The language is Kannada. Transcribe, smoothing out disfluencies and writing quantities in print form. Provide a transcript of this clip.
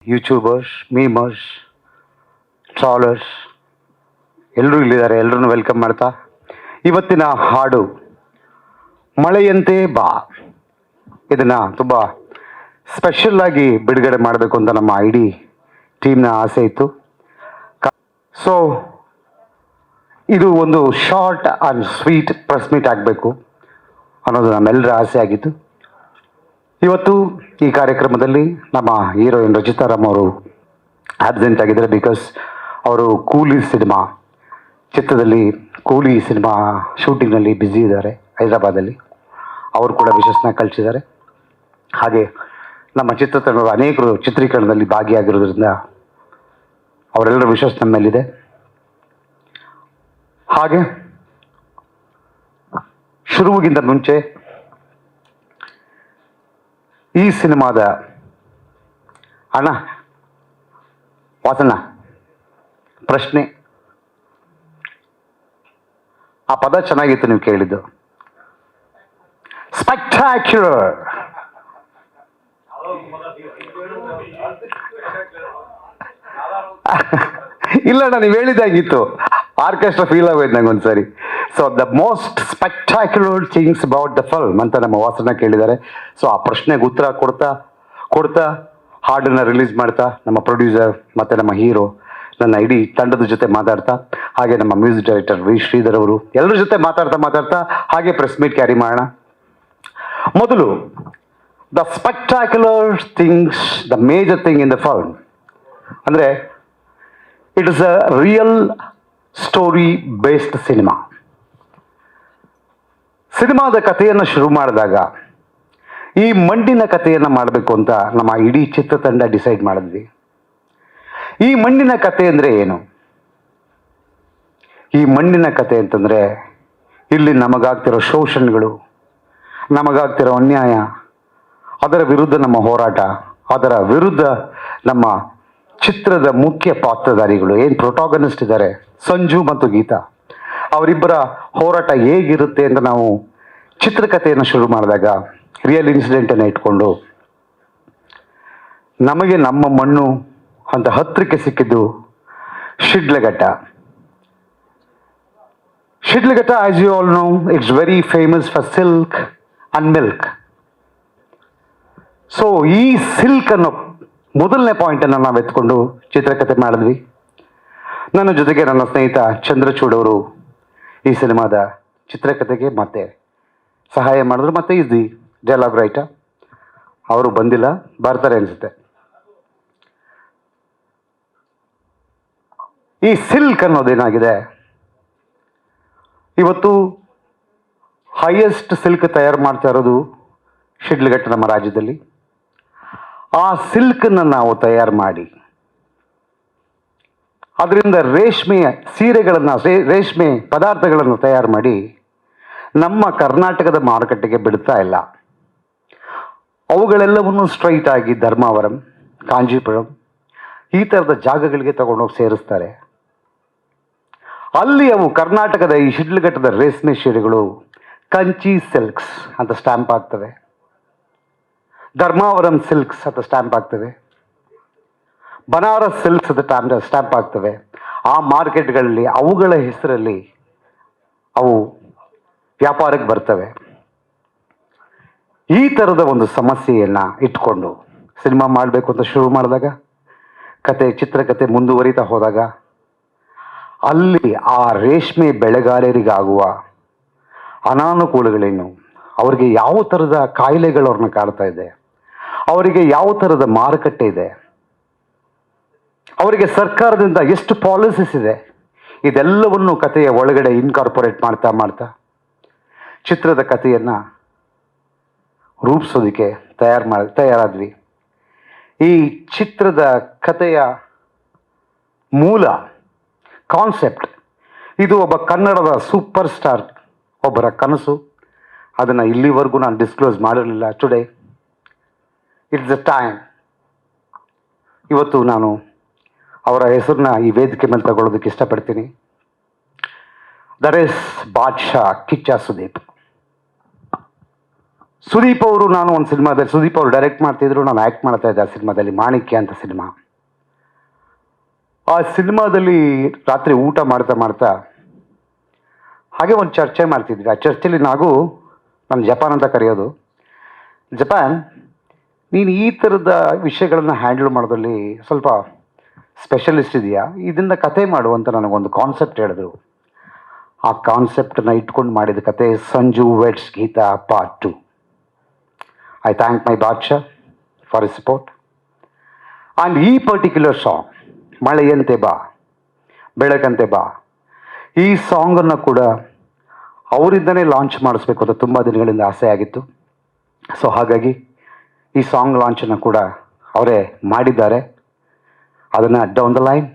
ಯೂಟ್ಯೂಬರ್ಸ್, ಮೀಮರ್ಸ್, ಟ್ರಾಲರ್ಸ್ ಎಲ್ಲರೂ ಇಲ್ಲಿದ್ದಾರೆ. ಎಲ್ಲರನ್ನು ವೆಲ್ಕಮ್ ಮಾಡ್ತಾ ಇವತ್ತಿನ ಹಾಡು ಮಳೆಯಂತೆ ಬಾ, ಇದನ್ನು ತುಂಬ ಸ್ಪೆಷಲ್ ಆಗಿ ಬಿಡುಗಡೆ ಮಾಡಬೇಕು ಅಂತ ನಮ್ಮ ಇಡೀ ಟೀಮ್ನ ಆಸೆ ಇತ್ತು. ಸೊ ಇದು ಒಂದು short and sweet press meet ಆಗಬೇಕು ಅನ್ನೋದು ನಮ್ಮೆಲ್ಲರ ಆಸೆ ಆಗಿತ್ತು. ಇವತ್ತು ಈ ಕಾರ್ಯಕ್ರಮದಲ್ಲಿ ನಮ್ಮ ಹೀರೋಯಿನ್ ರಚಿತಾ ರಾಮ್ ಅವರು ಆಬ್ಸೆಂಟ್ ಆಗಿದ್ದಾರೆ. ಬಿಕಾಸ್ ಅವರು ಕೂಲಿ ಸಿನಿಮಾ ಚಿತ್ರದಲ್ಲಿ ಕೂಲಿ ಸಿನಿಮಾ ಶೂಟಿಂಗ್ನಲ್ಲಿ ಬ್ಯುಸಿ ಇದ್ದಾರೆ ಹೈದರಾಬಾದಲ್ಲಿ. ಅವರು ಕೂಡ ವಿಶಸ್ನ ಕಳಿಸಿದ್ದಾರೆ. ಹಾಗೆ ನಮ್ಮ ಚಿತ್ರತಂಡದ ಅನೇಕರು ಚಿತ್ರೀಕರಣದಲ್ಲಿ ಭಾಗಿಯಾಗಿರೋದ್ರಿಂದ ಅವರೆಲ್ಲರ ವಿಶಸ್ ನಮ್ಮ ಮೇಲಿದೆ. ಹಾಗೆ ಶುರುವಿಗಿಂತ ಮುಂಚೆ ಈ ಸಿನಿಮಾದ ಅಣ್ಣ ವಾಸಣ್ಣ ಪ್ರಶ್ನೆ, ಆ ಪದ ಚೆನ್ನಾಗಿತ್ತು ನೀವು ಕೇಳಿದ್ದು, ಸ್ಪೆಕ್ಟಾಕ್ಯುಲರ್. ಇಲ್ಲಣ್ಣ ನೀವು ಹೇಳಿದ್ದಾಗಿತ್ತು, ಆರ್ಕೆಸ್ಟ್ರಾ ಫೀಲ್ ಆಗೋಯ್ತು ನಂಗೆ ಒಂದ್ಸರಿ. So the most spectacular things about the film ಅಂತ ನಮ್ಮ ವಾಸನ ಕೇಳಿದ್ದಾರೆ. ಸೊ ಆ ಪ್ರಶ್ನೆಗೆ ಉತ್ತರ ಕೊಡ್ತಾ ಹಾಡನ್ನು ರಿಲೀಸ್ ಮಾಡ್ತಾ ನಮ್ಮ ಪ್ರೊಡ್ಯೂಸರ್ ಮತ್ತು ನಮ್ಮ ಹೀರೋ ನನ್ನ ಇಡೀ ತಂಡದ ಜೊತೆ ಮಾತಾಡ್ತಾ, ಹಾಗೆ ನಮ್ಮ ಮ್ಯೂಸಿಕ್ ಡೈರೆಕ್ಟರ್ ವಿ ಶ್ರೀಧರ್ ಅವರು ಎಲ್ಲರ ಜೊತೆ ಮಾತಾಡ್ತಾ ಹಾಗೆ ಪ್ರೆಸ್ ಮೀಟ್ ಕ್ಯಾರಿ ಮಾಡೋಣ. ಮೊದಲು the spectacular things, the major thing in the film ಅಂದರೆ it is a real story based cinema. ಸಿನಿಮಾದ ಕಥೆಯನ್ನು ಶುರು ಮಾಡಿದಾಗ ಈ ಮಣ್ಣಿನ ಕಥೆಯನ್ನು ಮಾಡಬೇಕು ಅಂತ ನಮ್ಮ ಇಡೀ ಚಿತ್ರತಂಡ ಡಿಸೈಡ್ ಮಾಡಿದ್ವಿ. ಈ ಮಣ್ಣಿನ ಕಥೆ ಅಂದರೆ ಏನು? ಈ ಮಣ್ಣಿನ ಕಥೆ ಅಂತಂದರೆ ಇಲ್ಲಿ ನಮಗಾಗ್ತಿರೋ ಶೋಷಣೆಗಳು, ನಮಗಾಗ್ತಿರೋ ಅನ್ಯಾಯ, ಅದರ ವಿರುದ್ಧ ನಮ್ಮ ಹೋರಾಟ, ಅದರ ವಿರುದ್ಧ ನಮ್ಮ ಚಿತ್ರದ ಮುಖ್ಯ ಪಾತ್ರಧಾರಿಗಳು ಏನು ಪ್ರೊಟಾಗನಿಸ್ಟ್ ಇದ್ದಾರೆ, ಸಂಜು ಮತ್ತು ಗೀತಾ, ಅವರಿಬ್ಬರ ಹೋರಾಟ ಹೇಗಿರುತ್ತೆ ಅಂತ ನಾವು ಚಿತ್ರಕಥೆಯನ್ನು ಶುರು ಮಾಡಿದಾಗ ರಿಯಲ್ ಇನ್ಸಿಡೆಂಟನ್ನು ಇಟ್ಕೊಂಡು ನಮಗೆ ನಮ್ಮ ಮಣ್ಣು ಅಂತ ಹತ್ತಿರಕ್ಕೆ ಸಿಕ್ಕಿದ್ದು Shidlaghatta. Shidlaghatta, as you all know, it's very famous for silk and milk. So ಈ ಸಿಲ್ಕ್ ಅನ್ನೋ ಮೊದಲನೇ ಪಾಯಿಂಟನ್ನು ನಾವು ಎತ್ಕೊಂಡು ಚಿತ್ರಕಥೆ ಮಾಡಿದ್ವಿ. ನನ್ನ ಜೊತೆಗೆ ನನ್ನ ಸ್ನೇಹಿತ ಚಂದ್ರಚೂಡ್ ಅವರು ಈ ಸಿನಿಮಾದ ಚಿತ್ರಕಥೆಗೆ ಮತ್ತೆ ಸಹಾಯ ಮಾಡಿದ್ರು. ಮತ್ತು ಈಸ್ ದಿ ಡೈಲಾಗ್ ರೈಟರ್. ಅವರು ಬಂದಿಲ್ಲ, ಬರ್ತಾರೆ ಅನಿಸುತ್ತೆ. ಈ ಸಿಲ್ಕ್ ಅನ್ನೋದೇನಾಗಿದೆ, ಇವತ್ತು ಹೈಯೆಸ್ಟ್ ಸಿಲ್ಕ್ ತಯಾರು ಮಾಡ್ತಾ ಇರೋದು ಶಿಡ್ಲಘಟ್ಟ ನಮ್ಮ ರಾಜ್ಯದಲ್ಲಿ. ಆ ಸಿಲ್ಕನ್ನು ನಾವು ತಯಾರು ಮಾಡಿ ಅದರಿಂದ ರೇಷ್ಮೆಯ ಸೀರೆಗಳನ್ನು, ರೇಷ್ಮೆ ಪದಾರ್ಥಗಳನ್ನು ತಯಾರು ಮಾಡಿ ನಮ್ಮ ಕರ್ನಾಟಕದ ಮಾರುಕಟ್ಟೆಗೆ ಬಿಡ್ತಾ ಇಲ್ಲ. ಅವುಗಳೆಲ್ಲವನ್ನು ಸ್ಟ್ರೈಟ್ ಆಗಿ ಧರ್ಮಾವರಂ, ಕಾಂಜೀಪುರಂ ಈ ಥರದ ಜಾಗಗಳಿಗೆ ತಗೊಂಡೋಗಿ ಸೇರಿಸ್ತಾರೆ. ಅಲ್ಲಿ ಅವು ಕರ್ನಾಟಕದ ಈ ಶಿಡ್ಲಘಟ್ಟದ ರೇಷ್ಮೆ ಸೀರೆಗಳು ಕಂಚಿ ಸಿಲ್ಕ್ಸ್ ಅಂತ ಸ್ಟ್ಯಾಂಪ್ ಆಗ್ತವೆ, ಧರ್ಮಾವರಂ ಸಿಲ್ಕ್ಸ್ ಅಂತ ಸ್ಟ್ಯಾಂಪ್ ಆಗ್ತವೆ, ಬನಾರಸ್ ಸಿಲ್ಕ್ಸ್ ಅಂತ ಸ್ಟ್ಯಾಂಪ್ ಆಗ್ತವೆ. ಆ ಮಾರ್ಕೆಟ್ಗಳಲ್ಲಿ ಅವುಗಳ ಹೆಸರಲ್ಲಿ ಅವು ವ್ಯಾಪಾರಕ್ಕೆ ಬರ್ತವೆ. ಈ ಥರದ ಒಂದು ಸಮಸ್ಯೆಯನ್ನು ಇಟ್ಕೊಂಡು ಸಿನಿಮಾ ಮಾಡಬೇಕು ಅಂತ ಶುರು ಮಾಡಿದಾಗ, ಚಿತ್ರಕಥೆ ಮುಂದುವರಿತಾ ಹೋದಾಗ ಅಲ್ಲಿ ಆ ರೇಷ್ಮೆ ಬೆಳೆಗಾರರಿಗಾಗುವ ಅನಾನುಕೂಲಗಳೇನು, ಅವರಿಗೆ ಯಾವ ಥರದ ಕಾಯಿಲೆಗಳು ಅವ್ರನ್ನ ಕಾಡ್ತಾ ಇದೆ, ಅವರಿಗೆ ಯಾವ ಥರದ ಮಾರುಕಟ್ಟೆ ಇದೆ, ಅವರಿಗೆ ಸರ್ಕಾರದಿಂದ ಎಷ್ಟು ಪಾಲಿಸೀಸ್ ಇದೆ, ಇದೆಲ್ಲವನ್ನು ಕಥೆಯ ಒಳಗಡೆ ಇನ್ಕಾರ್ಪೊರೇಟ್ ಮಾಡ್ತಾ ಚಿತ್ರದ ಕಥೆಯನ್ನು ರೂಪಿಸೋದಕ್ಕೆ ತಯಾರಾದ್ವಿ. ಈ ಚಿತ್ರದ ಕಥೆಯ ಮೂಲ ಕಾನ್ಸೆಪ್ಟ್ ಇದು ಒಬ್ಬ ಕನ್ನಡದ ಸೂಪರ್ ಸ್ಟಾರ್ ಒಬ್ಬರ ಕನಸು. ಅದನ್ನು ಇಲ್ಲಿವರೆಗೂ ನಾನು ಡಿಸ್ಕ್ಲೋಸ್ ಮಾಡಿರಲಿಲ್ಲ. Today it's the time. ಇವತ್ತು ನಾನು ಅವರ ಹೆಸರನ್ನ ಈ ವೇದಿಕೆ ಮೇಲೆ ತಗೊಳ್ಳೋದಕ್ಕೆ ಇಷ್ಟಪಡ್ತೀನಿ. That is Badshah Kichcha Sudeep. ಸುದೀಪ್ ಅವರು, ನಾನು ಒಂದು ಸಿನಿಮಾದಲ್ಲಿ ಸುದೀಪ್ ಅವರು ಡೈರೆಕ್ಟ್ ಮಾಡ್ತಿದ್ರು, ನಾನು ಆ್ಯಕ್ಟ್ ಮಾಡ್ತಾ ಇದ್ದೆ ಆ ಸಿನಿಮಾದಲ್ಲಿ, ಮಾಣಿಕ್ಯ ಅಂತ ಸಿನಿಮಾ. ಆ ಸಿನಿಮಾದಲ್ಲಿ ರಾತ್ರಿ ಊಟ ಮಾಡ್ತಾ ಮಾಡ್ತಾ ಹಾಗೆ ಒಂದು ಚರ್ಚೆ ಮಾಡ್ತಿದ್ವಿ. ಆ ಚರ್ಚೆಯಲ್ಲಿ ನಾನು ಜಪಾನ್ ಅಂತ ಕರೆಯೋದು, ಜಪಾನ್ ನೀನು ಈ ಥರದ ವಿಷಯಗಳನ್ನು ಹ್ಯಾಂಡಲ್ ಮಾಡೋದ್ರಲ್ಲಿ ಸ್ವಲ್ಪ ಸ್ಪೆಷಲಿಸ್ಟ್ ಇದೆಯಾ, ಇದನ್ನು ಕತೆ ಮಾಡು ಅಂತ ನನಗೊಂದು ಕಾನ್ಸೆಪ್ಟ್ ಹೇಳಿದ್ರು. ಆ ಕಾನ್ಸೆಪ್ಟನ್ನು ಇಟ್ಕೊಂಡು ಮಾಡಿದ ಕತೆ Sanju weds Geetha part 2. I thank my Badshah for his support. And ಈ ಪರ್ಟಿಕ್ಯುಲರ್ ಸಾಂಗ್ ಮಳೆಯಂತೆ ಬಾ ಬೆಳಕಂತೆ ಬಾ, ಈ ಸಾಂಗನ್ನು ಕೂಡ ಅವರಿಂದನೇ ಲಾಂಚ್ ಮಾಡಿಸ್ಬೇಕು ಅಂತ ತುಂಬ ದಿನಗಳಿಂದ ಆಸೆ ಆಗಿತ್ತು. ಸೊ ಹಾಗಾಗಿ ಈ ಸಾಂಗ್ ಲಾಂಚನ್ನು ಕೂಡ ಅವರೇ ಮಾಡಿದ್ದಾರೆ. ಅದನ್ನು ಡೌನ್ ದ ಲೈನ್